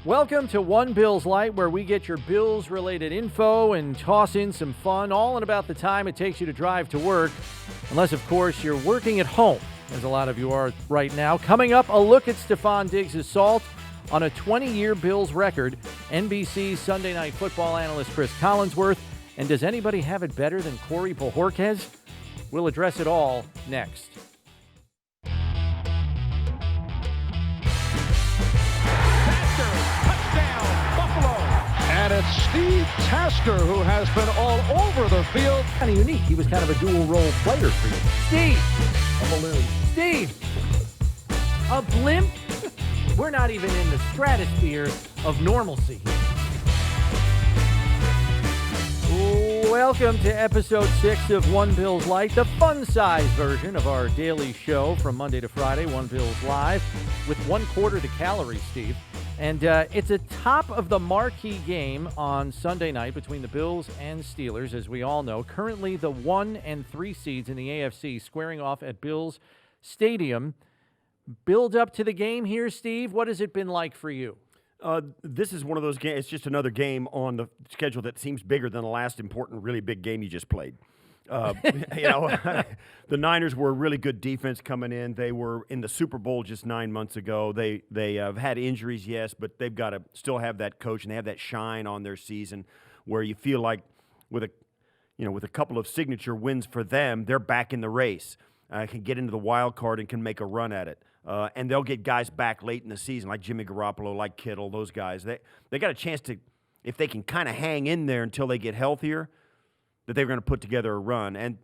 Welcome to One Bills Lite, where we get your Bills-related info and toss in some fun, all in about the time it takes you to drive to work, unless, of course, you're working at home, as a lot of you are right now. Coming up, a look at Stefan Diggs' assault on a 20-year Bills record, NBC Sunday Night Football analyst Cris Collinsworth, and does anybody have it better than Corey Bojorquez? We'll address it all next. And it's Steve Tasker who has been all over the field. Kind of unique. He was kind of a dual-role player for you. Steve! A balloon. Steve! A blimp? We're not even in the stratosphere of normalcy here. Welcome to episode 6 of One Bills Lite, the fun-sized version of our daily show from Monday to Friday, One Bills Live, with 1/4 the calories, Steve. And it's a top-of-the-marquee game on Sunday night between the Bills and Steelers, as we all know. Currently, the 1 and 3 seeds in the AFC squaring off at Bills Stadium. Build up to the game here, Steve. What has it been like for you? This is one of those games. It's just another game on the schedule that seems bigger than the last important, really big game you just played. The Niners were a really good defense coming in. They were in the Super Bowl just 9 months ago. They have had injuries, yes, but they've got to still have that coach and they have that shine on their season where you feel like with a couple of signature wins for them, they're back in the race. Can get into the wild card and can make a run at it. And they'll get guys back late in the season, like Jimmy Garoppolo, like Kittle, those guys. They got a chance to, if they can kind of hang in there until they get healthier, that they're going to put together a run. And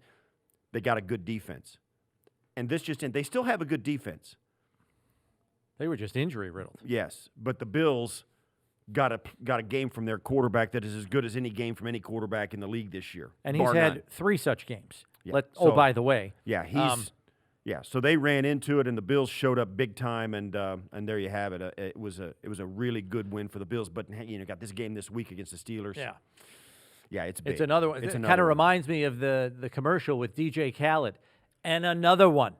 they got a good defense. And they still have a good defense. They were just injury-riddled. Yes, but the Bills got a game from their quarterback that is as good as any game from any quarterback in the league this year. And he's had 3 such games. Yeah. By the way. Yeah, so they ran into it, and the Bills showed up big time, and there you have it. It was a really good win for the Bills, but got this game this week against the Steelers. Yeah, it's big. It's another one. It kind of reminds me of the commercial with DJ Khaled, and another one,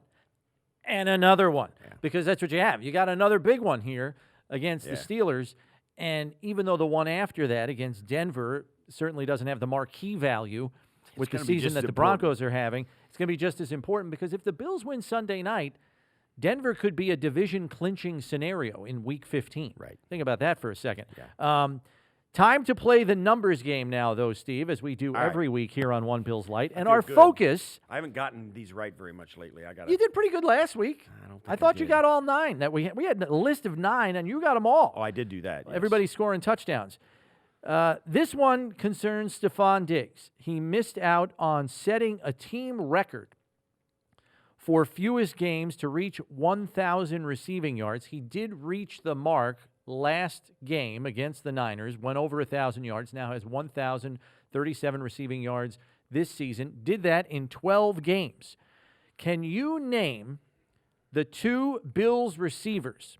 and another one, because that's what you have. You got another big one here against the Steelers, and even though the one after that against Denver certainly doesn't have the marquee value with the season that the Broncos are having, it's going to be just as important because if the Bills win Sunday night, Denver could be a division-clinching scenario in Week 15. Right. Think about that for a second. Yeah. Time to play the numbers game now, though, Steve, as we do every week here on One Bills Lite. And our focus... I haven't gotten these right very much lately. You did pretty good last week. I thought you got all 9. We had a list of 9, and you got them all. Oh, I did do that. Yes. Everybody's scoring touchdowns. This one concerns Stefan Diggs. He missed out on setting a team record for fewest games to reach 1,000 receiving yards. He did reach the mark last game against the Niners, went over 1,000 yards, now has 1,037 receiving yards this season. Did that in 12 games. Can you name the 2 Bills receivers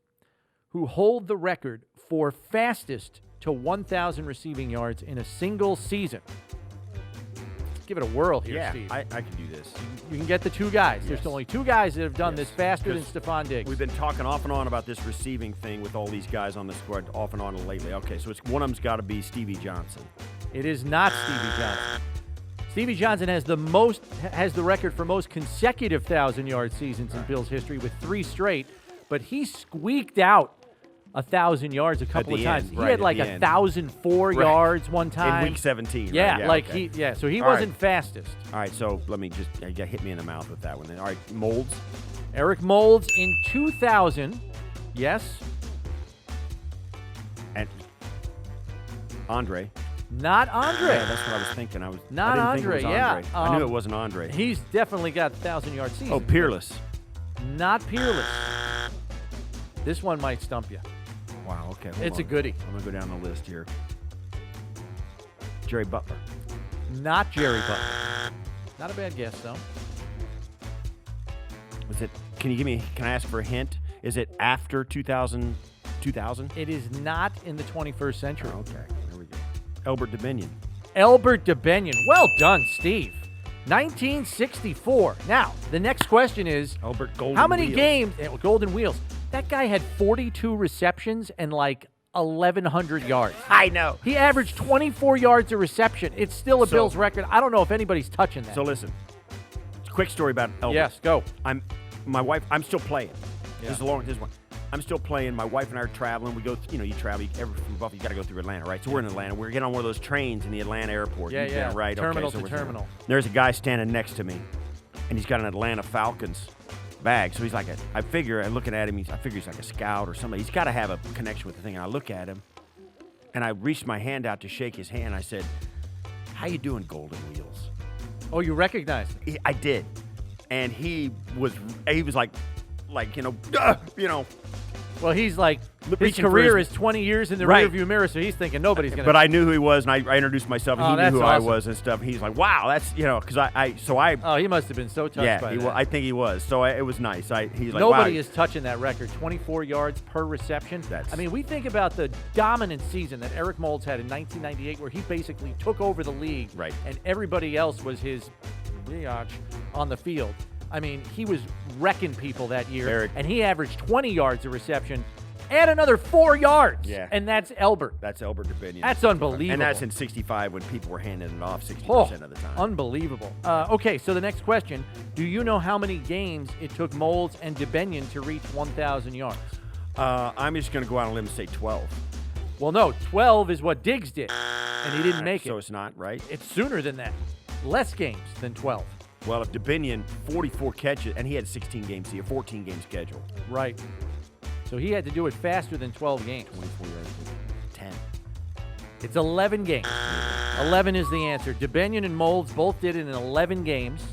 who hold the record for fastest to 1,000 receiving yards in a single season? Give it a whirl here, Steve. I can do this. You can get the 2 guys. Yes. There's only 2 guys that have done this faster than Stefan Diggs. We've been talking off and on about this receiving thing with all these guys on the squad off and on lately. Okay, so one of them's got to be Stevie Johnson. It is not Stevie Johnson. Stevie Johnson has the record for most consecutive 1,000-yard seasons in Bills history with 3 straight, but he squeaked out 1,000 yards a couple of times. He had like 1,004 yards one time in Week 17. Yeah, right? So he wasn't fastest. All right, so let me just hit me in the mouth with that one. Then. All right, Molds. Eric Molds in 2000. Yes. And Andre. Not Andre. Yeah, that's what I was thinking. I didn't Andre. Think it was Andre. I knew it wasn't Andre. He's definitely got 1,000-yard season. Oh, Peerless. Not Peerless. This one might stump you. Wow, okay. It's a goodie. I'm going to go down the list here. Jerry Butler. Not Jerry Butler. Not a bad guess, though. Was it? Can I ask for a hint? Is it after 2000? It is not in the 21st century. Oh, okay, there we go. Elbert DeBinion. Elbert DeBinion. Well done, Steve. 1964. Now, the next question is, Elbert Golden how many Wheels. games, Golden Wheels, that guy had 42 receptions and like 1,100 yards. I know. He averaged 24 yards a reception. It's still a Bills record. I don't know if anybody's touching that. So listen, quick story about Elbert. Yes, go. I'm still playing. Yeah. This is one. I'm still playing. My wife and I are traveling. We go, you travel. From Buffalo, you got to go through Atlanta, right? So we're in Atlanta. We're getting on one of those trains in the Atlanta airport. Yeah, You've been, right? Terminal okay, so to terminal. There's a guy standing next to me, and he's got an Atlanta Falcons bag. So he's like I'm looking at him. I figure he's like a scout or somebody. He's got to have a connection with the thing. And I look at him, and I reached my hand out to shake his hand. I said, "How you doing, Golden Wheels?" Oh, you recognized him? I did, and he was like, Well, he's like, his Reaching for career his- is 20 years in the Right. rearview mirror, so he's thinking nobody's going to. But I knew who he was, and I introduced myself, and Oh, he knew that's who I awesome. was and stuff. He's like, "Wow, that's because I." Oh, he must have been so touched by that. I think he was. So it was nice. He's like, Nobody wow. is touching that record, 24 yards per reception. That's- I mean, we think about the dominant season that Eric Moulds had in 1998, where he basically took over the league, Right. and everybody else was his biatch on the field. I mean, he was wrecking people that year, Eric. and he averaged 20 yards a reception and another 4 yards. Yeah. And that's Elbert. That's Elbert Dubinion. That's unbelievable. And that's in '65 when people were handing it off 60% of the time. Unbelievable. Okay, so the next question. Do you know how many games it took Moulds and Dubinion to reach 1,000 yards? I'm just going to go out on a limb and say 12. Well, no, 12 is what Diggs did, and he didn't make it. So it's not, right? It's sooner than that. Less games than 12. Well, if Dubinion, 44 catches, and he had 16 games, he had a 14-game schedule. Right. So he had to do it faster than 12 games. 24 yards, 10. It's 11 games. 11 is the answer. Dubinion and Moulds both did it in 11 games.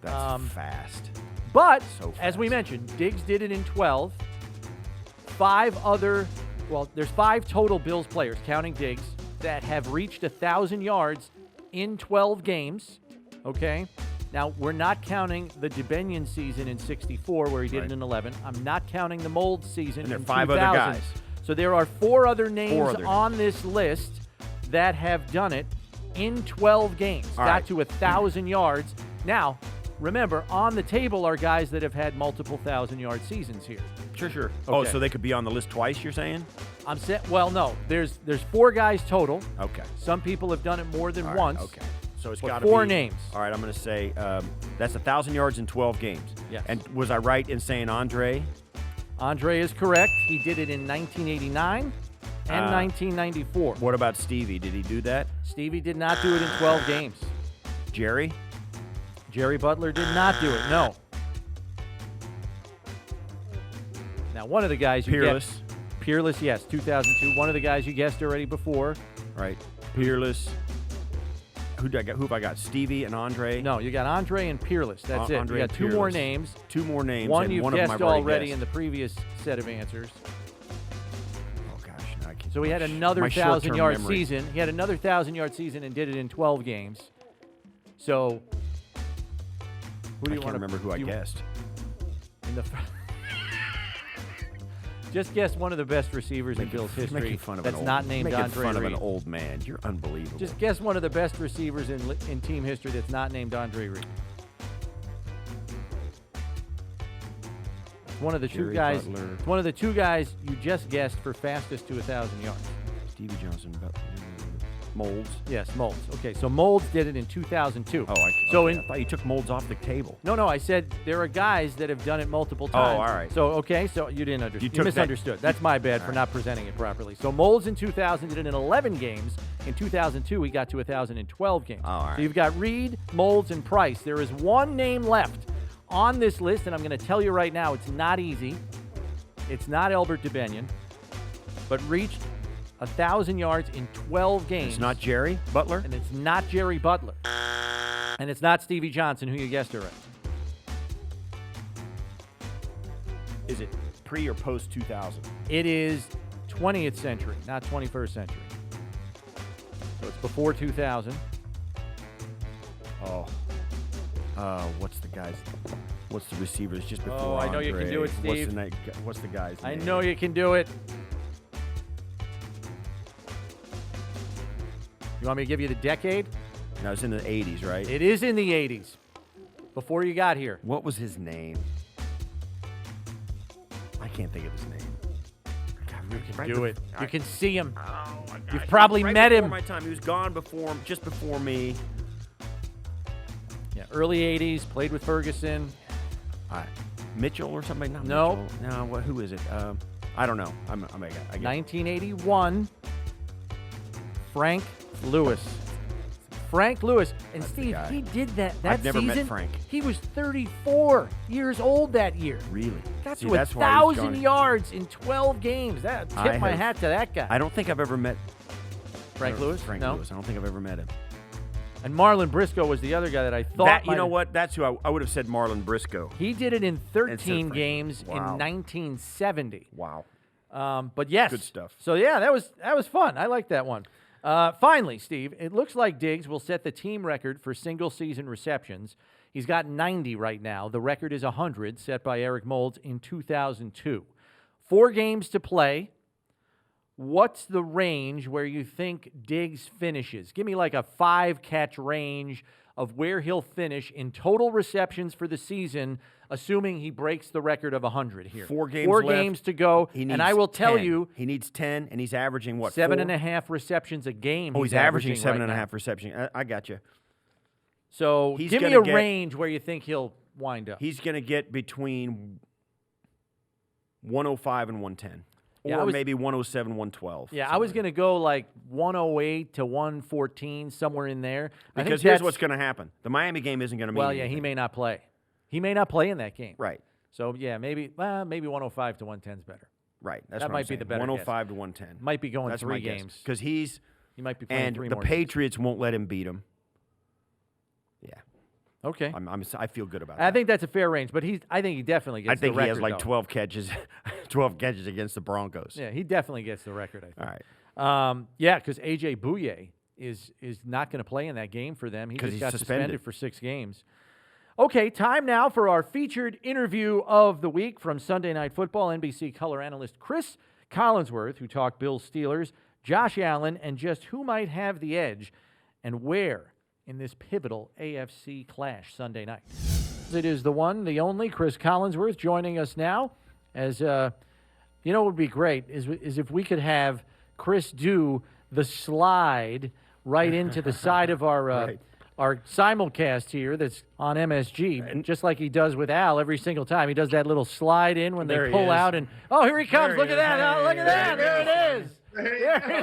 That's fast. But, So as we fast. mentioned, Diggs did it in 12. There's 5 total Bills players, counting Diggs, that have reached 1,000 yards in 12 games. Okay? Now, we're not counting the Dubinion season in 64, where he did Right. it in 11. I'm not counting the Moulds season And there are in 5 2000. other guys. So there are 4 other names other on this list that have done it in 12 games, All got right. to 1,000 yards. Now, remember, on the table are guys that have had multiple 1,000-yard seasons here. Sure. Oh, Okay. so they could be on the list twice, you're saying? Well, no. There's 4 guys total. Okay. Some people have done it more than All right, once. Okay. So it's But got to 4 be names. All right, I'm going to say that's 1,000 yards in 12 games. Yes. And was I right in saying Andre? Andre is correct. He did it in 1989 and 1994. What about Stevie? Did he do that? Stevie did not do it in 12 games. Jerry? Jerry Butler did not do it, no. Now, one of the guys you Peerless. Peerless, yes, 2002. One of the guys you guessed already before. Right. Peerless. Who have I got? Stevie and Andre? No, you got Andre and Peerless. That's it. Andre You got and 2 more Peerless. names. 2 more names. One and you've one of them guessed I've already guessed. in the previous set of answers. Oh, gosh. Now I can't. So he had another my short-term 1,000-yard memory. season. He had another 1,000-yard season and did it in 12 games. So, who do I you can't want to remember who I guessed. in the Just guess one of the best receivers in Bills history Making fun of that's an old, not named making Andre fun Reed. of an old man. You're unbelievable. Just guess one of the best receivers in team history that's not named Andre Reed. It's one of the two Jerry guys. Butler. It's one of the 2 guys you just guessed for fastest to 1,000 yards. Stevie Johnson, Molds. Yes, Moulds. Okay, so Moulds did it in 2002. I thought you took Molds off the table. No, I said there are guys that have done it multiple times. all right. So, so you didn't understand. You You took that- misunderstood. That's my bad for not presenting it properly. So Moulds in 2000 did it in 11 games. In 2002, he got to 1,012 games. All right. So you've got Reed, Moulds, and Price. There is one name left on this list, and I'm going to tell you right now, it's not easy. It's not Elbert Dubinion, but reached 1,000 yards in 12 games. It's not Jerry Butler? And it's not Jerry Butler. And it's not Stevie Johnson, who you guessed already. Is it pre or post 2000? It is 20th century, not 21st century. So it's before 2000. Oh. What's the guy's? What's the receiver? It's just before Oh, I know you can Andre. do it, Steve. What's the guy's I name? know you can do it. You want me to give you the decade? No, it's in the 80s, right? It is in the 80s, before you got here. What was his name? I can't think of his name. God, You can do it. You can see him. Oh my gosh. You've probably Right met before him. my time. He was gone just before me. Yeah, early 80s, played with Ferguson. Mitchell or something? Not No. Mitchell. No, who is it? I don't know. I get 1981, Frank Lewis. Frank Lewis. And That's the Steve, guy. he did that I've never season. met Frank. He was 34 years old that year. Really? Got See, to that's why he was 1,000 gone. yards in 12 games. That tip my hat to that guy. I don't think I've ever met Frank Lewis? Frank No. Lewis. I don't think I've ever met him. And Marlon Briscoe was the other guy that I thought. That, you know what? That's who I would have said. Marlon Briscoe. He did it in 13 Frank. games Wow. in 1970. Wow. But yes, Good stuff. So yeah, that was fun. I like that one. Finally, Steve, it looks like Diggs will set the team record for single-season receptions. He's got 90 right now. The record is 100, set by Eric Moulds in 2002. 4 games to play. What's the range where you think Diggs finishes? Give me like a 5-catch range of where he'll finish in total receptions for the season, assuming he breaks the record of 100 here. 4 games Four left. games to go, He and needs I will tell 10. you, he needs 10, and he's averaging what? 7.5 receptions a game. Oh, he's averaging seven right and a now. half reception. I got you. So He's give me gonna a get- range where you think he'll wind up. He's going to get between 105 and 110, Yeah, or maybe 107, 112. Yeah, I was going to go like 108 to 114, somewhere in there. I think Because here's that's- what's going to happen: the Miami game isn't going to mean Well, yeah, anything. he may not play. He may not play in that game. Right, So yeah, maybe 105 to 110 is better. right. That's That what might I'm be saying. the better 105 to 110. Might be going That's 3 games. because he's He might be playing and 3 the more games. Patriots won't let him beat him. Yeah, Okay. I feel good about I that. think that's a fair range, but I think he definitely gets I think the he record. has like though. 12 catches, 12 catches against the Broncos. Yeah, he definitely gets the record, I think. All right. Yeah, because A.J. Bouye is not going to play in that game for them. He 'Cause just he's got suspended. for 6 games. Okay, time now for our featured interview of the week from Sunday Night Football. NBC color analyst Cris Collinsworth, who talked Bills Steelers, Josh Allen, and just who might have the edge and where in this pivotal AFC clash Sunday night. It is the one, the only, Cris Collinsworth joining us now. As you know, what would be great is if we could have Chris do the slide right into the side of our Right. our simulcast here that's on MSG, and just like he does with Al every single time. He does that little slide in when There they he pull is. out, and oh, here he comes! There Look he at is. that! Oh, look at that! There it is! There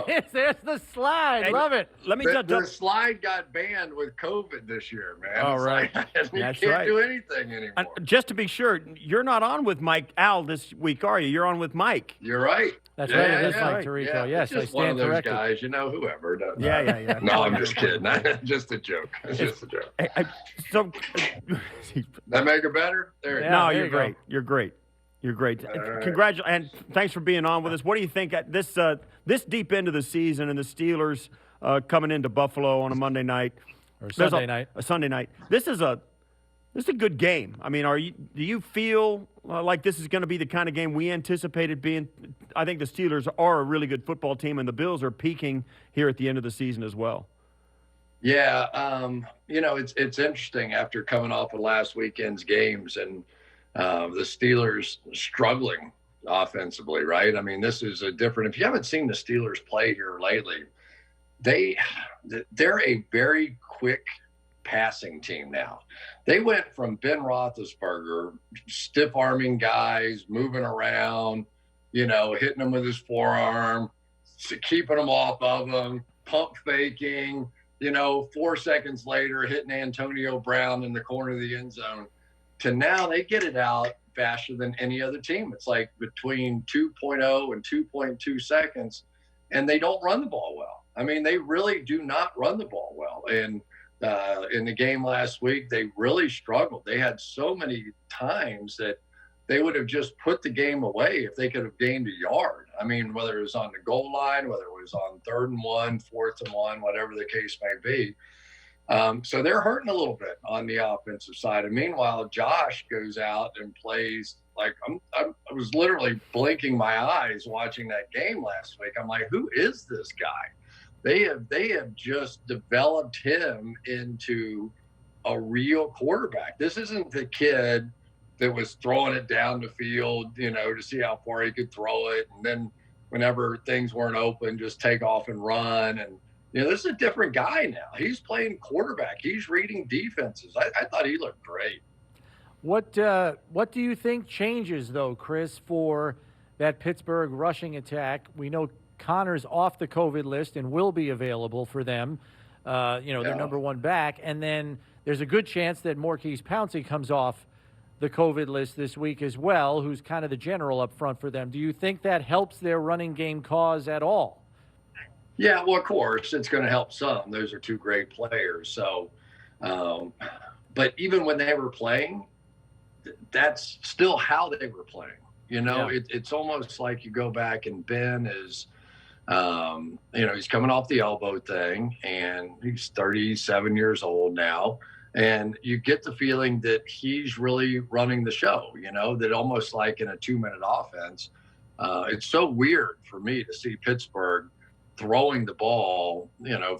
it is! There's the slide. Hey, Love it. Let me The, just the slide got banned with COVID this year, man. All It's right. like, we That's can't right. do anything anymore. just to be sure, you're not on with Mike Al this week, are you? You're on with Mike. You're right. That's right. It is yeah, Mike Tirico. Yeah, Yes, it's I just one stand of those corrected. guys, whoever. Doesn't Yeah, matter. yeah, yeah. No, I'm just kidding. Just a joke. It's just a joke. So, That make it better? There it Yeah, is. no, there you're you go. great. You're great. You're great. right. Congratulations, and thanks for being on with us. What do you think at this deep into the season and the Steelers coming into Buffalo on a Monday night Or There's Sunday night. A Sunday night. This is a good game. I mean, do you feel like this is going to be the kind of game we anticipated being? I think the Steelers are a really good football team, and the Bills are peaking here at the end of the season as well. Yeah, it's interesting after coming off of last weekend's games and the Steelers struggling offensively, right? I mean, this is a different. If you haven't seen the Steelers play here lately, they're a very quick passing team now. They went from Ben Roethlisberger stiff arming guys, moving around, hitting them with his forearm, keeping them off of them, pump faking. 4 seconds later, hitting Antonio Brown in the corner of the end zone, to now they get it out faster than any other team. It's like between 2.0 and 2.2 seconds, and they don't run the ball well. I mean, they really do not run the ball well. And in the game last week, they really struggled. They had so many times that they would have just put the game away if they could have gained a yard. I mean, whether it was on the goal line, whether it was on 3rd and 1, 4th and 1, whatever the case may be. So they're hurting a little bit on the offensive side. And meanwhile, Josh goes out and plays like I was literally blinking my eyes watching that game last week. I'm like, who is this guy? They have just developed him into a real quarterback. This isn't the kid that was throwing it down the field, to see how far he could throw it, and then, whenever things weren't open, just take off and run. And, this is a different guy now. He's playing quarterback. He's reading defenses. I thought he looked great. What do you think changes, though, Chris, for that Pittsburgh rushing attack? We know Connor's off the COVID list and will be available for them. Their number one back. And then there's a good chance that Maurkice Pouncey comes off the COVID list this week as well, who's kind of the general up front for them. Do you think that helps their running game cause at all? Yeah, well, of course, it's going to help some. Those are two great players. So, but even when they were playing, that's still how they were playing. It's almost like you go back and Ben is, he's coming off the elbow thing, and he's 37 years old now. And you get the feeling that he's really running the show, that almost like in a 2-minute offense. It's so weird for me to see Pittsburgh throwing the ball,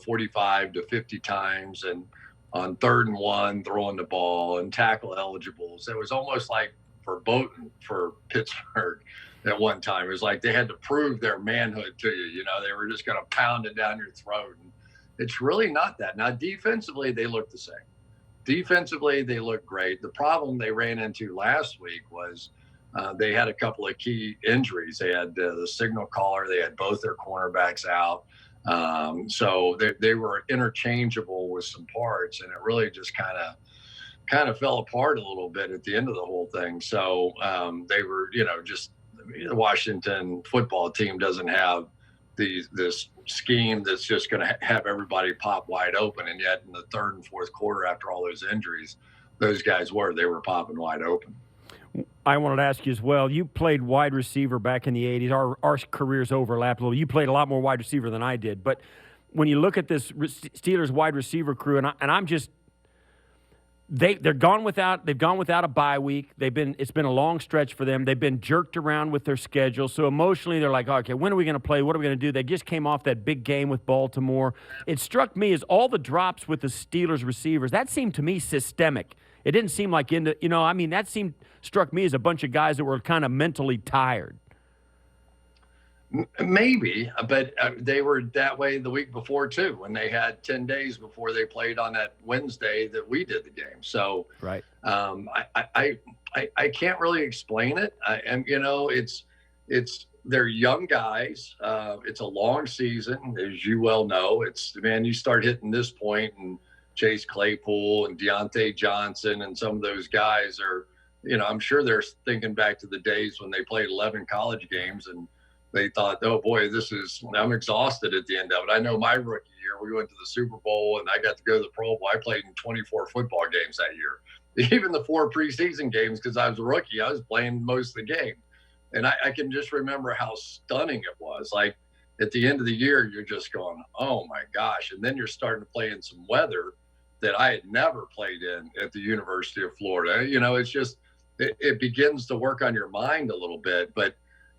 45 to 50 times, and on 3rd and 1, throwing the ball and tackle eligibles. It was almost like verboten for Pittsburgh at one time. It was like they had to prove their manhood to you. They were just going to pound it down your throat. And it's really not that. Now, defensively, they look the same. Defensively, they look great. The problem they ran into last week was they had a couple of key injuries. They had the signal caller. They had both their cornerbacks out. So they were interchangeable with some parts, and it really just kind of fell apart a little bit at the end of the whole thing. So they were, just the Washington football team doesn't have this scheme that's just going to have everybody pop wide open. And yet in the 3rd and 4th quarter, after all those injuries, those guys they were popping wide open. I wanted to ask you as well. You played wide receiver back in the 80s. Our careers overlapped a little. You played a lot more wide receiver than I did. But when you look at this Steelers wide receiver crew, and I'm just they've gone without a bye week. It's been a long stretch for them. They've been jerked around with their schedule. So emotionally, they're like, okay, when are we going to play? What are we going to do? They just came off that big game with Baltimore. It struck me as all the drops with the Steelers receivers. That seemed to me systemic. It didn't seem like struck me as a bunch of guys that were kind of mentally tired. Maybe, but they were that way the week before too, when they had 10 days before they played on that Wednesday that we did the game. So right. I can't really explain it. They're young guys. It's a long season, as you well know. You start hitting this point, and Chase Claypool and Deontay Johnson and some of those guys are, I'm sure they're thinking back to the days when they played 11 college games and they thought, oh boy, I'm exhausted at the end of it. I know my rookie year, we went to the Super Bowl and I got to go to the Pro Bowl. I played in 24 football games that year. Even the 4 preseason games, because I was a rookie, I was playing most of the game. And I can just remember how stunning it was. Like at the end of the year, you're just going, oh my gosh. And then you're starting to play in some weather that I had never played in at the University of Florida. It's just, it begins to work on your mind a little bit. But,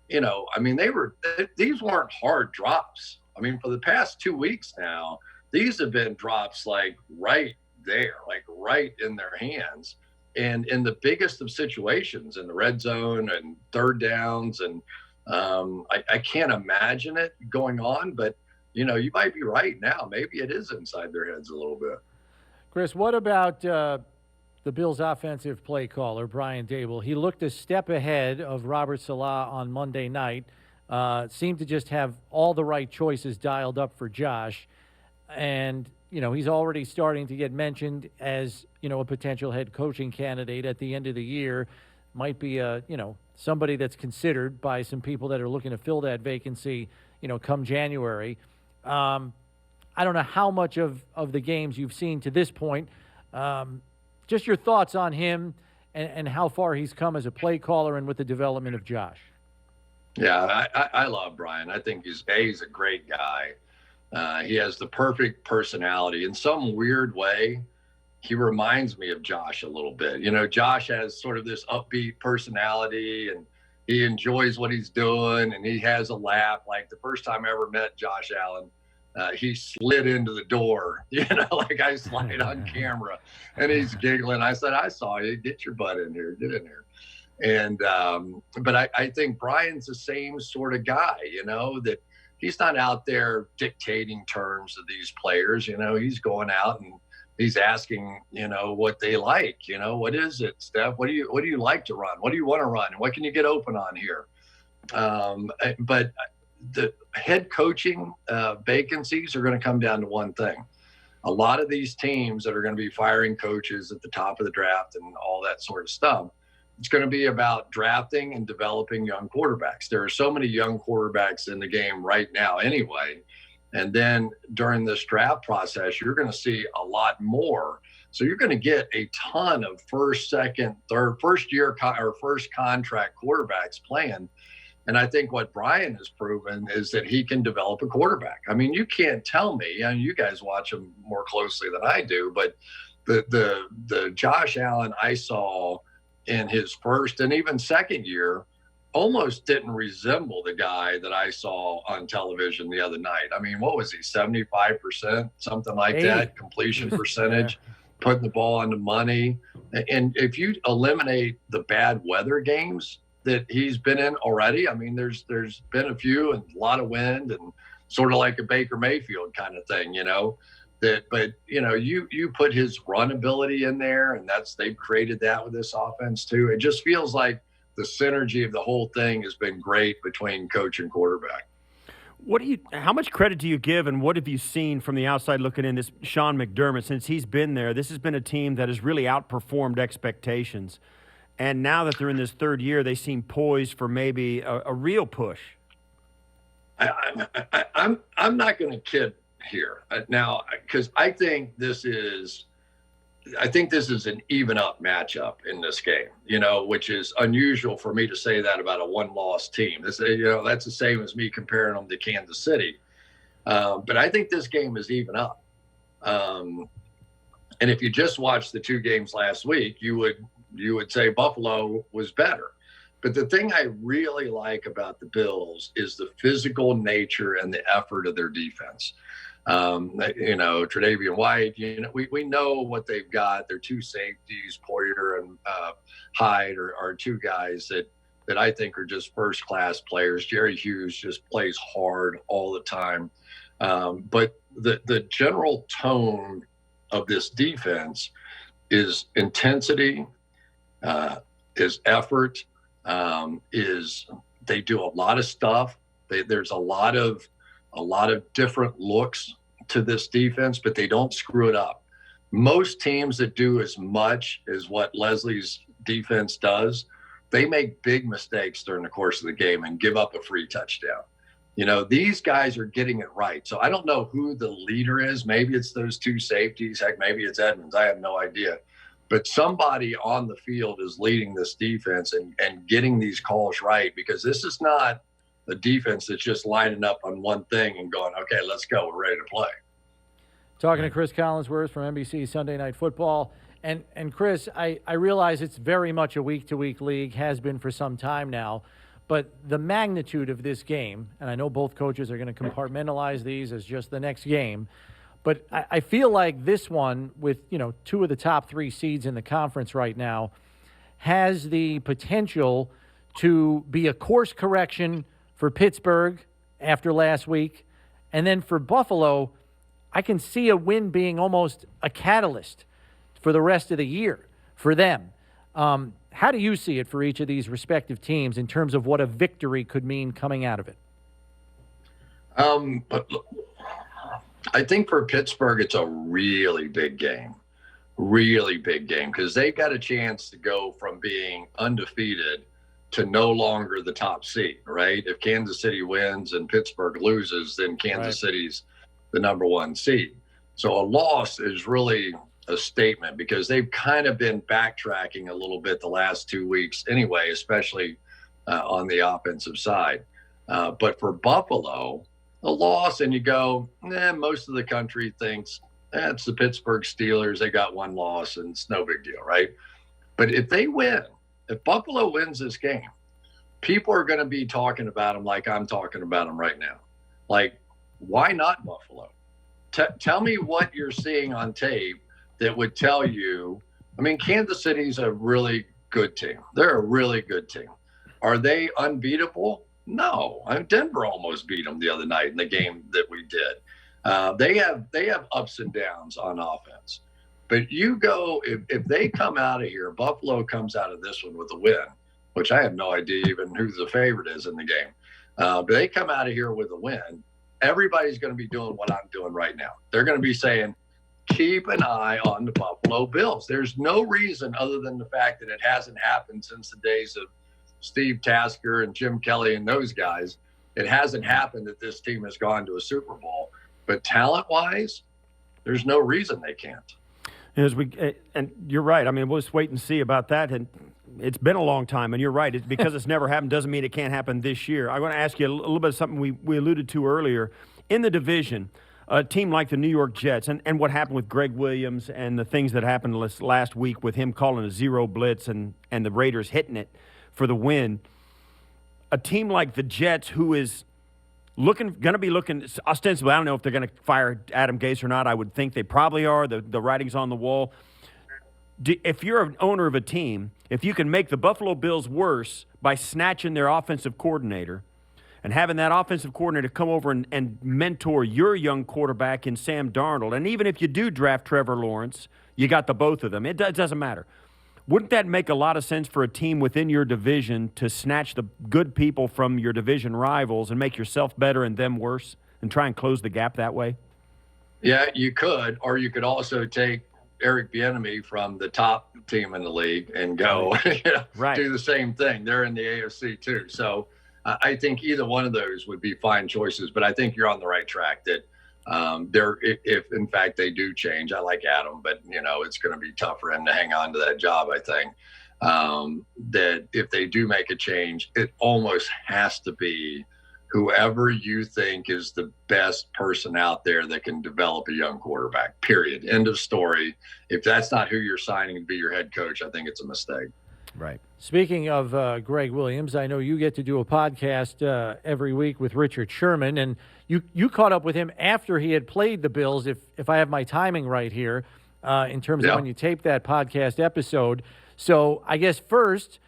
these weren't hard drops. For the past 2 weeks now, these have been drops like right there, like right in their hands. And in the biggest of situations, in the red zone and 3rd downs. And I can't imagine it going on, but, you might be right now. Maybe it is inside their heads a little bit. Chris, what about the Bills' offensive play caller, Brian Dable? He looked a step ahead of Robert Salah on Monday night. Seemed to just have all the right choices dialed up for Josh. And, he's already starting to get mentioned as, a potential head coaching candidate at the end of the year. Might be, somebody that's considered by some people that are looking to fill that vacancy, come January. I don't know how much of the games you've seen to this point. Just your thoughts on him and how far he's come as a play caller and with the development of Josh. Yeah, I love Brian. I think he's a great guy. He has the perfect personality. In some weird way, he reminds me of Josh a little bit. Josh has sort of this upbeat personality, and he enjoys what he's doing, and he has a laugh. Like the first time I ever met Josh Allen, he slid into the door, like I slide on camera, and he's giggling. I said, I saw you. Get your butt in here. Get in here. And but I think Brian's the same sort of guy, that he's not out there dictating terms of these players. He's going out and he's asking, what they like. What is it, Steph? What do you like to run? What do you want to run? What can you get open on here? But the head coaching vacancies are going to come down to one thing. A lot of these teams that are going to be firing coaches at the top of the draft and all that sort of stuff, it's going to be about drafting and developing young quarterbacks. There are so many young quarterbacks in the game right now anyway. And then during this draft process, you're going to see a lot more. So you're going to get a ton of first, second, third, first year or first contract quarterbacks playing. And I think what Brian has proven is that he can develop a quarterback. I mean, you can't tell me, and you guys watch him more closely than I do, but the Josh Allen I saw in his first and even second year almost didn't resemble the guy that I saw on television the other night. I mean, what was he, 75%, something like that, completion percentage, putting the ball on the money. And if you eliminate the bad weather games that he's been in already, I mean, there's been a few and a lot of wind and sort of like a Baker Mayfield kind of thing, but you put his run ability in there, and they've created that with this offense too. It just feels like the synergy of the whole thing has been great between coach and quarterback. How much credit do you give, and what have you seen from the outside looking in, this Sean McDermott, since he's been there? This has been a team that has really outperformed expectations. And now that they're in this third year, they seem poised for maybe a real push. I'm not going to kid here now, because I think this is an even up matchup in this game, which is unusual for me to say that about a one-loss team. That's the same as me comparing them to Kansas City. But I think this game is even up. And if you just watched the two games last week, you would say Buffalo was better. But the thing I really like about the Bills is the physical nature and the effort of their defense. Tre'Davious White, we know what they've got. Their two safeties, Poyer and Hyde, are two guys that I think are just first-class players. Jerry Hughes just plays hard all the time. But the general tone of this defense is intensity, is effort, is they do a lot of stuff. There's a lot of different looks to this defense, but they don't screw it up. Most teams that do as much as what Leslie's defense does, they make big mistakes during the course of the game and give up a free touchdown. These guys are getting it right. So I don't know who the leader is. Maybe it's those two safeties. Heck, maybe it's Edmonds. I have no idea. But somebody on the field is leading this defense and getting these calls right, because this is not a defense that's just lining up on one thing and going, okay, let's go. We're ready to play. Talking to Cris Collinsworth from NBC Sunday Night Football. And Chris, I realize it's very much a week-to-week league, has been for some time now. But the magnitude of this game, and I know both coaches are going to compartmentalize these as just the next game, but I feel like this one, with two of the top three seeds in the conference right now, has the potential to be a course correction for Pittsburgh after last week. And then for Buffalo, I can see a win being almost a catalyst for the rest of the year for them. How do you see it for each of these respective teams in terms of what a victory could mean coming out of it? But I think for Pittsburgh, it's a really big game, because they've got a chance to go from being undefeated to no longer the top seed, right? If Kansas City wins and Pittsburgh loses, then Kansas City's the number one seed. So a loss is really a statement, because they've kind of been backtracking a little bit the last 2 weeks anyway, especially on the offensive side. But for Buffalo, a loss, and you go, most of the country thinks it's the Pittsburgh Steelers. They got one loss and it's no big deal, right? But if they win, if Buffalo wins this game, people are going to be talking about them like I'm talking about them right now. Like, why not Buffalo? Tell me what you're seeing on tape that would tell you. I mean, Kansas City's a really good team. They're a really good team. Are they unbeatable? No. Denver almost beat them the other night in the game that we did. They have ups and downs on offense. But you go, if they come out of here, Buffalo comes out of this one with a win, which I have no idea even who the favorite is in the game. But they come out of here with a win. Everybody's going to be doing what I'm doing right now. They're going to be saying, keep an eye on the Buffalo Bills. There's no reason other than the fact that it hasn't happened since the days of Steve Tasker and Jim Kelly and those guys. It hasn't happened that this team has gone to a Super Bowl. But talent-wise, there's no reason they can't. And you're right. I mean, we'll just wait and see about that. And it's been a long time, and you're right. It's because it's never happened doesn't mean it can't happen this year. I want to ask you a little bit of something we alluded to earlier. In the division, a team like the New York Jets and what happened with Greg Williams and the things that happened last week with him calling a zero blitz and the Raiders hitting it for the win, a team like the Jets who is going to be looking ostensibly, I don't know if they're going to fire Adam Gase or not. I would think they probably are. The writing's on the wall. If you're an owner of a team, if you can make the Buffalo Bills worse by snatching their offensive coordinator and having that offensive coordinator come over and mentor your young quarterback in Sam Darnold, and even if you do draft Trevor Lawrence, you got the both of them. It doesn't matter. Wouldn't that make a lot of sense for a team within your division to snatch the good people from your division rivals and make yourself better and them worse and try and close the gap that way? Yeah, you could. Or you could also take Eric Bieniemy from the top team in the league and go do the same thing. They're in the AFC too. So I think either one of those would be fine choices. But I think you're on the right track that if in fact they do change, I like Adam, but it's going to be tough for him to hang on to that job. I think that if they do make a change, it almost has to be whoever you think is the best person out there that can develop a young quarterback, period. End of story. If that's not who you're signing to be your head coach, I think it's a mistake. Right. Speaking of Greg Williams, I know you get to do a podcast every week with Richard Sherman, and you caught up with him after he had played the Bills, if I have my timing right here, in terms of when you taped that podcast episode. So I guess first,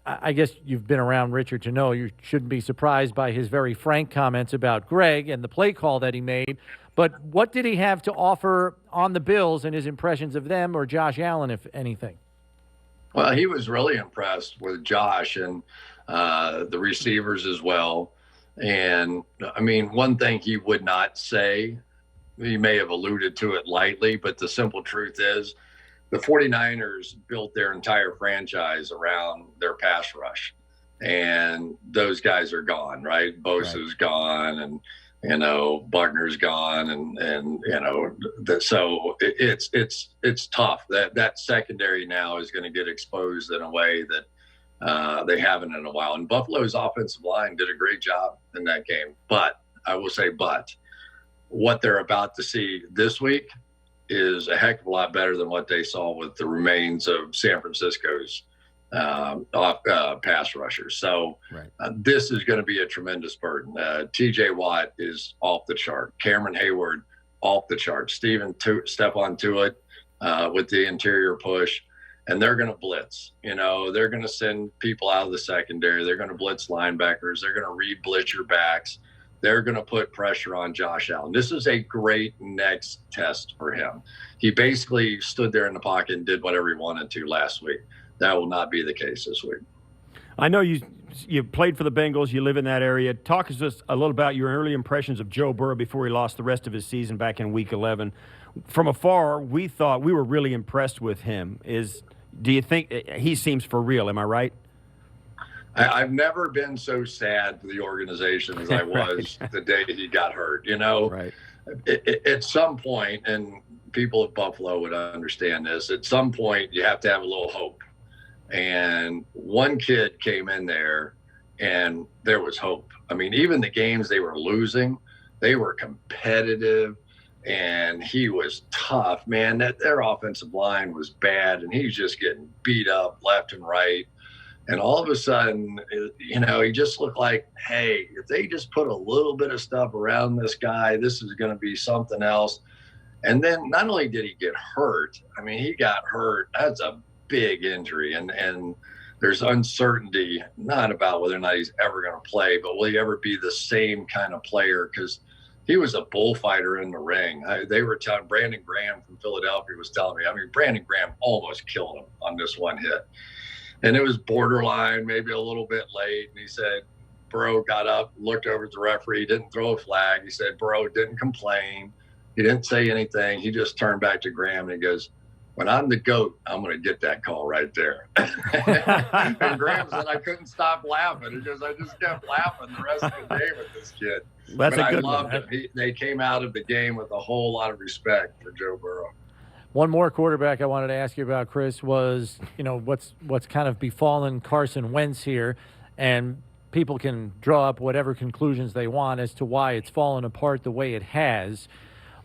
I guess you've been around Richard to know you shouldn't be surprised by his very frank comments about Greg and the play call that he made. But what did he have to offer on the Bills and his impressions of them or Josh Allen, if anything? Well, he was really impressed with Josh and the receivers as well. And, I mean, one thing he would not say, he may have alluded to it lightly, but the simple truth is the 49ers built their entire franchise around their pass rush. And those guys are gone, right? Bosa's gone and, Buckner's gone. So it's tough. That secondary now is going to get exposed in a way that they haven't in a while. And Buffalo's offensive line did a great job in that game. But I will say, what they're about to see this week is a heck of a lot better than what they saw with the remains of San Francisco's pass rushers. So this is going to be a tremendous burden. T.J. Watt is off the chart. Cameron Hayward, off the chart. Stefan Tuitt with the interior push. And they're going to blitz. They're going to send people out of the secondary. They're going to blitz linebackers. They're going to re-blitz your backs. They're going to put pressure on Josh Allen. This is a great next test for him. He basically stood there in the pocket and did whatever he wanted to last week. That will not be the case this week. I know you played for the Bengals. You live in that area. Talk to us a little about your early impressions of Joe Burrow before he lost the rest of his season back in Week 11. From afar, we were really impressed with him. Do you think he seems for real? Am I right? I've never been so sad for the organization as I was the day he got hurt. Right. At some point, and people of Buffalo would understand this, at some point you have to have a little hope. And one kid came in there and there was hope. I mean, even the games they were losing, they were competitive and he was tough, man. Their offensive line was bad and he's just getting beat up left and right. And all of a sudden, he just looked like, hey, if they just put a little bit of stuff around this guy, this is going to be something else. And then not only did he get hurt, I mean, he got hurt. That's a big injury, and there's uncertainty, not about whether or not he's ever going to play, but will he ever be the same kind of player? Because he was a bullfighter in the ring. They were telling Brandon Graham from Philadelphia was telling me, I mean, Brandon Graham almost killed him on this one hit. And it was borderline, maybe a little bit late. And he said, Burrow got up, looked over at the referee, didn't throw a flag. He said, Burrow didn't complain. He didn't say anything. He just turned back to Graham and he goes, when I'm the GOAT, I'm going to get that call right there. And Graham said, I couldn't stop laughing. He goes, I just kept laughing the rest of the day with this kid. That's but a good I loved one. it. They came out of the game with a whole lot of respect for Joe Burrow. One more quarterback I wanted to ask you about, Chris, was, what's kind of befallen Carson Wentz here, and people can draw up whatever conclusions they want as to why it's fallen apart the way it has.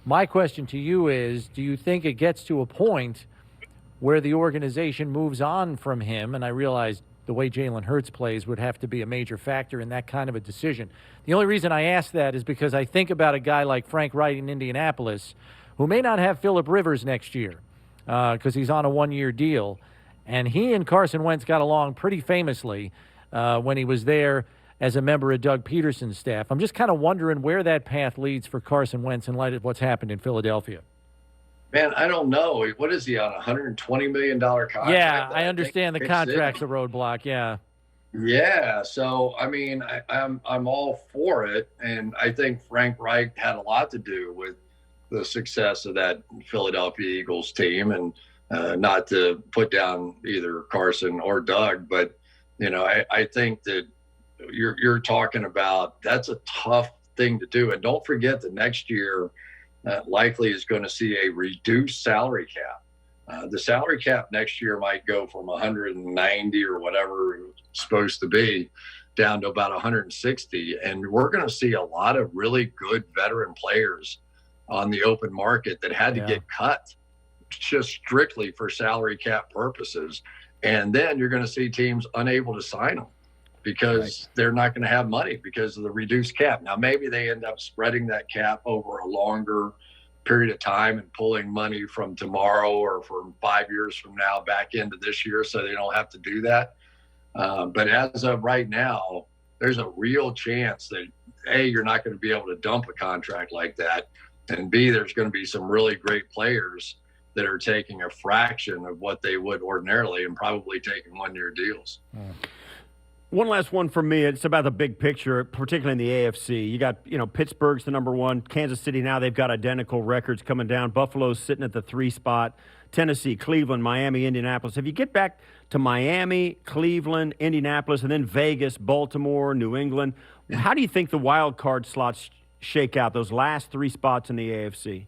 My question to you is, do you think it gets to a point where the organization moves on from him? And I realize the way Jalen Hurts plays would have to be a major factor in that kind of a decision. The only reason I ask that is because I think about a guy like Frank Wright in Indianapolis, who may not have Phillip Rivers next year because he's on a one-year deal. And he and Carson Wentz got along pretty famously when he was there as a member of Doug Peterson's staff. I'm just kind of wondering where that path leads for Carson Wentz in light of what's happened in Philadelphia. Man, I don't know. What is he on, a $120 million contract? Yeah, I understand the contract's a roadblock, yeah. Yeah, so, I mean, I'm all for it, and I think Frank Reich had a lot to do with the success of that Philadelphia Eagles team, and not to put down either Carson or Doug, but, I think that you're talking about, that's a tough thing to do. And don't forget that next year likely is going to see a reduced salary cap. The salary cap next year might go from 190 or whatever it's supposed to be down to about 160. And we're going to see a lot of really good veteran players on the open market that had to get cut just strictly for salary cap purposes. And then you're going to see teams unable to sign them because they're not going to have money because of the reduced cap. Now, maybe they end up spreading that cap over a longer period of time and pulling money from tomorrow or from 5 years from now back into this year so they don't have to do that. But as of right now, there's a real chance that, A, you're not going to be able to dump a contract like that, and B, there's going to be some really great players that are taking a fraction of what they would ordinarily and probably taking one-year deals. One last one for me. It's about the big picture, particularly in the AFC. You got, Pittsburgh's the number one. Kansas City now, they've got identical records coming down. Buffalo's sitting at the 3 spot. Tennessee, Cleveland, Miami, Indianapolis. If you get back to Miami, Cleveland, Indianapolis, and then Vegas, Baltimore, New England, how do you think the wild card slots shake out, those last 3 spots in the AFC?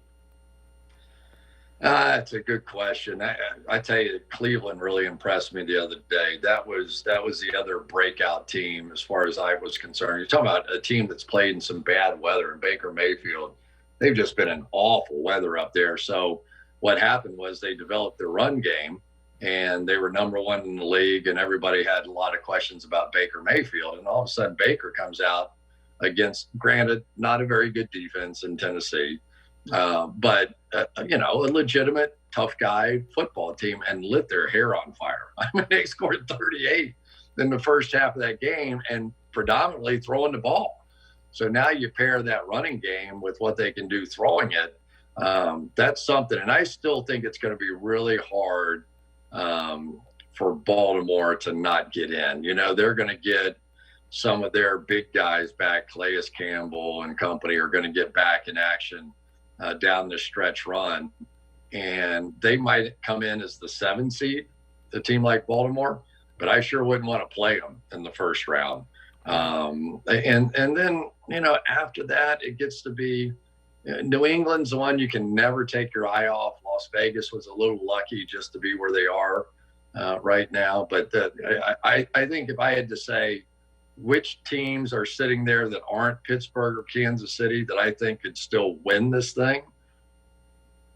That's a good question. I tell you, Cleveland really impressed me the other day. That was the other breakout team as far as I was concerned. You're talking about a team that's played in some bad weather in Baker Mayfield. They've just been in awful weather up there. So what happened was they developed their run game, and they were number one in the league, and everybody had a lot of questions about Baker Mayfield. And all of a sudden, Baker comes out against, granted, not a very good defense in Tennessee, but a legitimate tough guy football team, and lit their hair on fire. I mean, they scored 38 in the first half of that game and predominantly throwing the ball. So now you pair that running game with what they can do throwing it. That's something. And I still think it's going to be really hard for Baltimore to not get in. They're going to get some of their big guys back. Calais Campbell and company are going to get back in action down the stretch run, and they might come in as the 7 seed, a team like Baltimore, but I sure wouldn't want to play them in the first round. And then, after that, it gets to be New England's the one you can never take your eye off. Las Vegas was a little lucky just to be where they are right now. But I think if I had to say which teams are sitting there that aren't Pittsburgh or Kansas City that I think could still win this thing,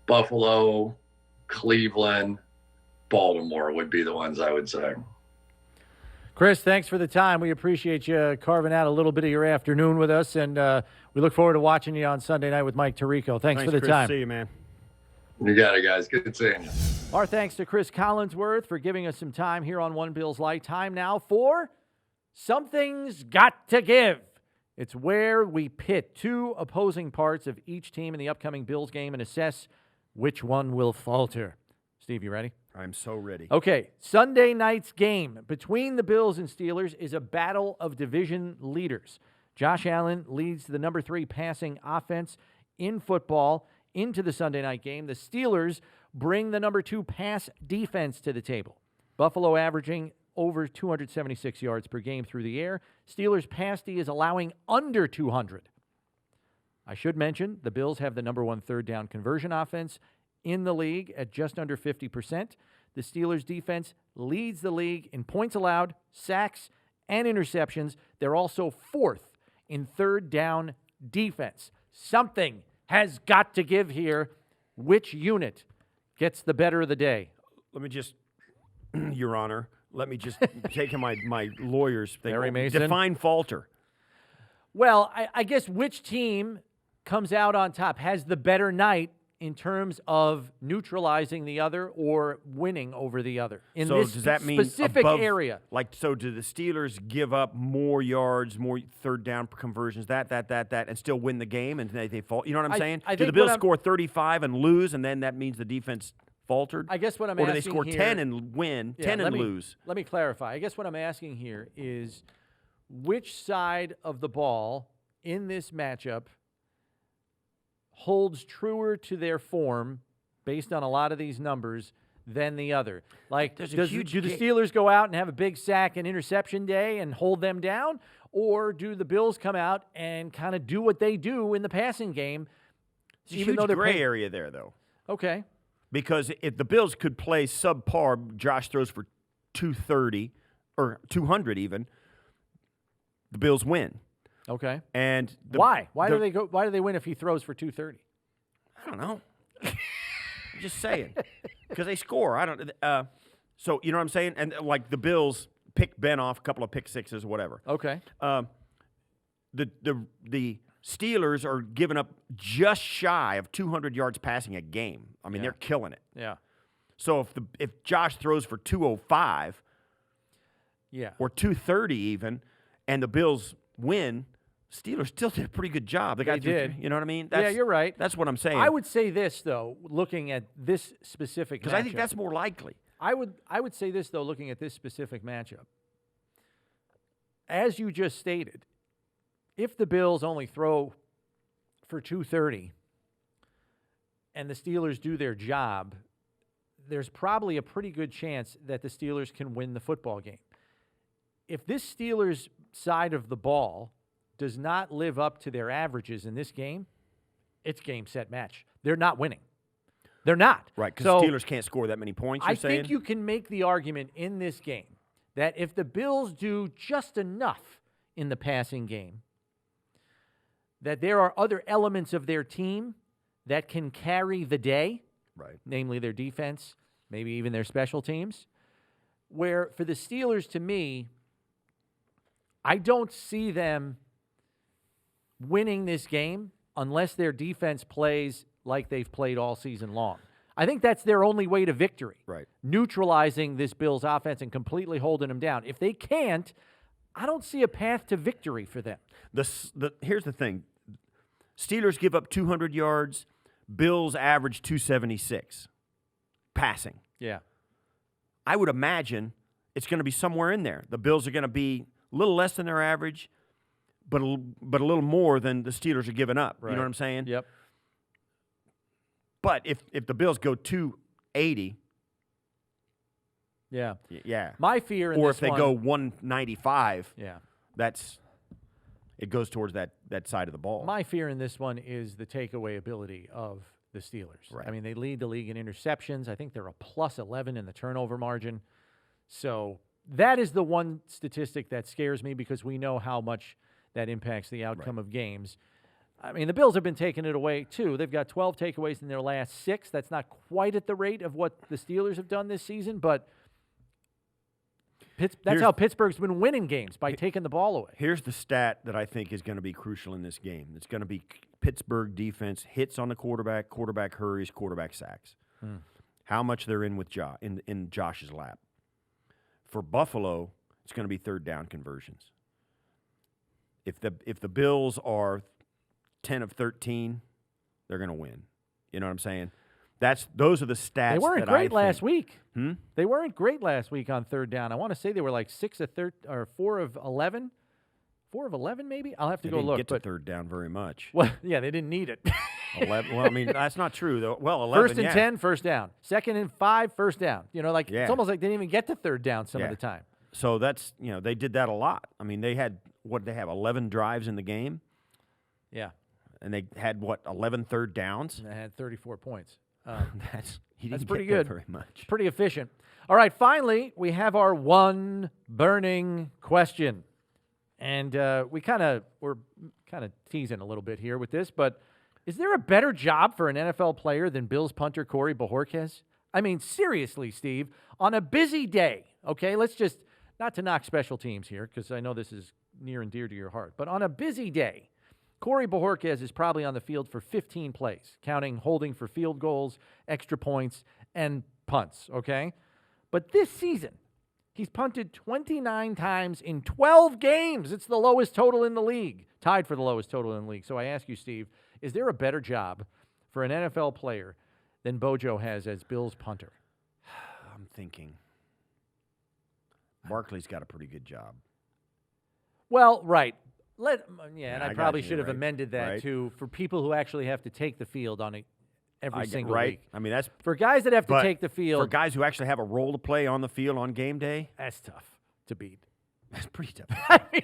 Buffalo, Cleveland, Baltimore would be the ones I would say. Chris, thanks for the time. We appreciate you carving out a little bit of your afternoon with us, and we look forward to watching you on Sunday night with Mike Tirico. Thanks for the Chris. time. See you, man. You got it, guys. Good seeing you. Our thanks to Cris Collinsworth for giving us some time here on One Bills Lite. Time now for Something's Got to Give. It's where we pit two opposing parts of each team in the upcoming Bills game and assess which one will falter. Steve, you ready? I'm so ready. Okay, Sunday night's game between the Bills and Steelers is a battle of division leaders. Josh Allen leads the number 3 passing offense in football into the Sunday night game. The Steelers bring the number 2 pass defense to the table. Buffalo averaging over 276 yards per game through the air. Steelers' pass D is allowing under 200. I should mention the Bills have the number 1 third down conversion offense in the league at just under 50%. The Steelers' defense leads the league in points allowed, sacks, and interceptions. They're also 4th in third down defense. Something has got to give here. Which unit gets the better of the day? Let me just, Your Honor, let me just take my lawyer's thing. Barry Mason. Define falter. Well, I guess which team comes out on top, has the better night in terms of neutralizing the other or winning over the other in So this does that mean specific above, area. Like, so do the Steelers give up more yards, more third down conversions, that, and still win the game, and they fall? You know what I'm saying? I Do think the Bills what I'm- score 35 and lose, and then that means the defense faltered? I guess what I'm or do they asking score here- 10 and win, 10 and lose? Let me clarify. I guess what I'm asking here is which side of the ball in this matchup holds truer to their form based on a lot of these numbers than the other? Like, There's a do huge the Steelers go out and have a big sack and interception day and hold them down? Or do the Bills come out and kind of do what they do in the passing game? There's a huge gray area there, though. Okay. Because if the Bills could play subpar, Josh throws for 230 or 200 even, the Bills win. Okay. And Why? Why do they win if he throws for 230? I don't know. I'm just saying, because they score. I don't. So you know what I'm saying? And like the Bills pick Ben off a couple of pick sixes or whatever. Okay. The Steelers are giving up just shy of 200 yards passing a game. I mean, they're killing it. Yeah. So if Josh throws for 205, or 230 even, and the Bills win, Steelers still did a pretty good job. They did. You know what I mean? Yeah, you're right. That's what I'm saying. I would say this, though, looking at this specific matchup. Because I think that's more likely. I would say this, though, looking at this specific matchup. As you just stated, if the Bills only throw for 230 and the Steelers do their job, there's probably a pretty good chance that the Steelers can win the football game. If this Steelers side of the ball does not live up to their averages in this game, it's game, set, match. They're not winning. They're not. Right, because So, the Steelers can't score that many points, you're saying? I think you can make the argument in this game that if the Bills do just enough in the passing game, that there are other elements of their team that can carry the day, Right. namely their defense, maybe even their special teams, where for the Steelers, to me, I don't see them winning this game unless their defense plays like they've played all season long. I think that's their only way to victory. Right. Neutralizing this Bills offense and completely holding them down. If they can't, I don't see a path to victory for them. Here's the thing. Steelers give up 200 yards. Bills average 276 passing. Yeah. I would imagine it's going to be somewhere in there. The Bills are going to be a little less than their average, but a little more than the Steelers are giving up. Right. You know what I'm saying? Yep. But if the Bills go 280, Yeah. yeah. My fear in Or this if they one, go 195, yeah. it goes towards that side of the ball. My fear in this one is the takeaway ability of the Steelers. Right. I mean, they lead the league in interceptions. I think they're a plus 11 in the turnover margin. So that is the one statistic that scares me because we know how much that impacts the outcome of games. I mean, the Bills have been taking it away, too. They've got 12 takeaways in their last 6. That's not quite at the rate of what the Steelers have done this season, but that's how Pittsburgh's been winning games, by taking the ball away. Here's the stat that I think is going to be crucial in this game. It's going to be Pittsburgh defense hits on the quarterback hurries, quarterback sacks. how much they're in with in Josh's lap. For Buffalo, it's going to be third down conversions. If the Bills are 10 of 13, they're going to win. You know what I'm saying? Those are the stats. They weren't great last week. Hmm? They weren't great last week on third down. I want to say they were like 4 of 11. 4 of 11, maybe? I'll have to They go didn't look. get to third down very much. Well, yeah, they didn't need it. 11. Well, I mean, that's not true, though. Well, 11, First and 10, first down. Second and 5, first down. It's almost like they didn't even get to third down some of the time. So that's, they did that a lot. I mean, they had, 11 drives in the game? Yeah. And they had, 11 third downs? And they had 34 points. He That's didn't pretty get that good. very much. Pretty efficient. All right, finally, we have our one burning question. And we're kind of teasing a little bit here with this, but is there a better job for an NFL player than Bills punter Corey Bojorquez? I mean, seriously, Steve, on a busy day, okay, let's just, not to knock special teams here, because I know this is near and dear to your heart, but on a busy day, Corey Bojorquez is probably on the field for 15 plays, counting holding for field goals, extra points, and punts, okay? But this season, he's punted 29 times in 12 games. It's the lowest total in the league, tied for the lowest total in the league. So I ask you, Steve, is there a better job for an NFL player than Bojo has as Bills punter? I'm thinking. Barkley's got a pretty good job. Well, right. And I got probably you, should have right, amended that right. too for people who actually have to take the field on every single week. I mean, that's For guys that have to take the for field, guys who actually have a role to play on the field on game day. that's tough to beat. That's pretty tough. I mean,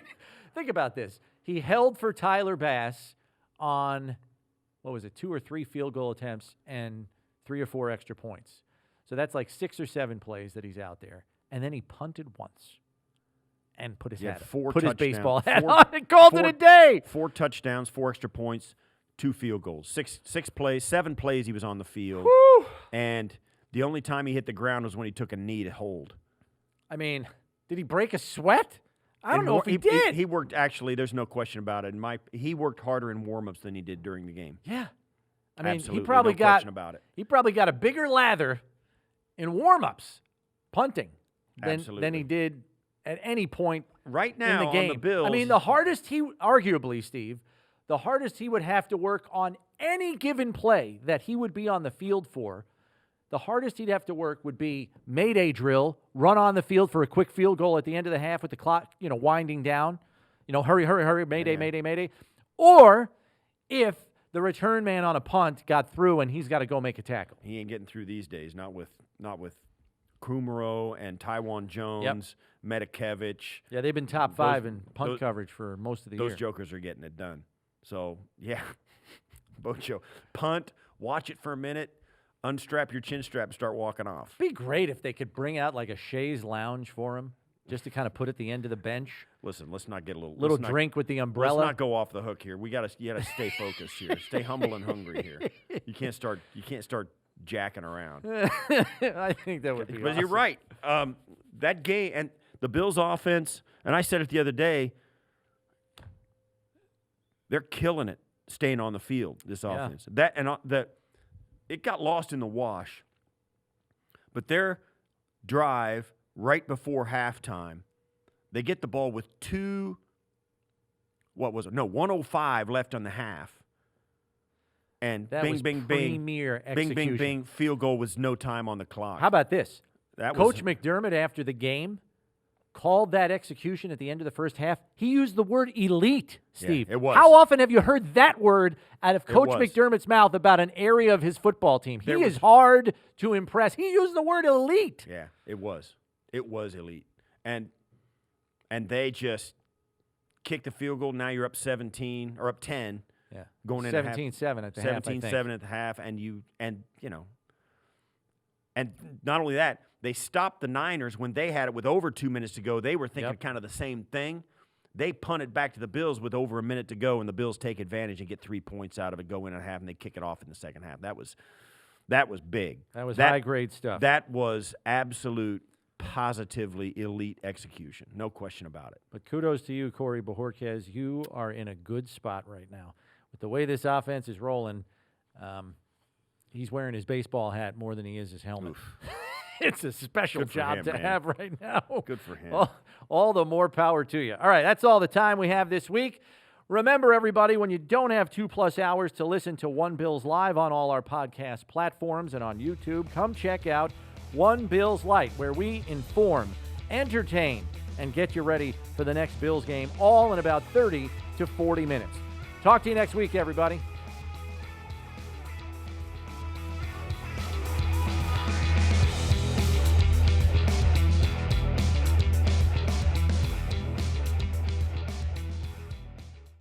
think about this. He held for Tyler Bass on, 2 or 3 field goal attempts and 3 or 4 extra points. So that's like 6 or 7 plays that he's out there. And then he punted once and put his his baseball hat on and called it a day. 4 touchdowns, 4 extra points, 2 field goals. 7 plays he was on the field. Whew. And the only time he hit the ground was when he took a knee to hold. I mean, did he break a sweat? I don't know if he did. He worked, actually, there's no question about it. He worked harder in warm-ups than he did during the game. Yeah. I mean, Absolutely, he probably no question about it. He probably got a bigger lather in warm-ups, punting, than he did at any point right now in the game. On the Bills. I mean, the hardest arguably, Steve, the hardest he would have to work on any given play that he would be on the field for, the hardest he'd have to work would be Mayday drill, run on the field for a quick field goal at the end of the half with the clock, winding down. Hurry, hurry, hurry, Mayday, Mayday, Mayday. Or if the return man on a punt got through and he's got to go make a tackle. He ain't getting through these days, not with Kumaro and Tywan Jones, Metakevich. Yeah, they've been top 5 in punt coverage for most of the year. Those jokers are getting it done. So, yeah, Bojo. Punt, watch it for a minute, unstrap your chin strap and start walking off. It'd be great if they could bring out like a chaise lounge for him just to kind of put at the end of the bench. Listen, let's not get a little drink with the umbrella. Let's not go off the hook here. You got to stay focused here. Stay humble and hungry here. You can't start jacking around. I think that would be But awesome. you're right. That game and the Bills offense, and I said it the other day, they're killing it staying on the field, this offense. It got lost in the wash. But their drive right before halftime, they get the ball with 1:05 left on the half. And that bing, was bing, bing. premier Bing, bing, execution. bing. Field goal was no time on the clock. How about this? Coach was McDermott, after the game, called that execution at the end of the first half. He used the word elite, Steve. Yeah, it was. How often have you heard that word out of Coach was. McDermott's mouth about an area of his football team? He is hard to impress. He used the word elite. Yeah, it was. It was elite. And they just kicked the field goal. Now you're up 17 or up 10. Yeah. Going into 17-7 at the half, I think. 17-7 at the half, and not only that, they stopped the Niners when they had it with over 2 minutes to go. They were thinking kind of the same thing. They punted back to the Bills with over a minute to go, and the Bills take advantage and get 3 points out of it, go in at half, and they kick it off in the second half. That was big. That was high-grade stuff. That was absolute, positively elite execution. No question about it. But kudos to you, Corey Bojorquez. You are in a good spot right now. With the way this offense is rolling, He's wearing his baseball hat more than he is his helmet. It's a special Good for job him, to man. have right now. Good for him. All the more power to you. All right, that's all the time we have this week. Remember, everybody, when you don't have 2+ hours to listen to One Bills Live on all our podcast platforms and on YouTube, come check out One Bills Lite, where we inform, entertain, and get you ready for the next Bills game, all in about 30 to 40 minutes. Talk to you next week, everybody.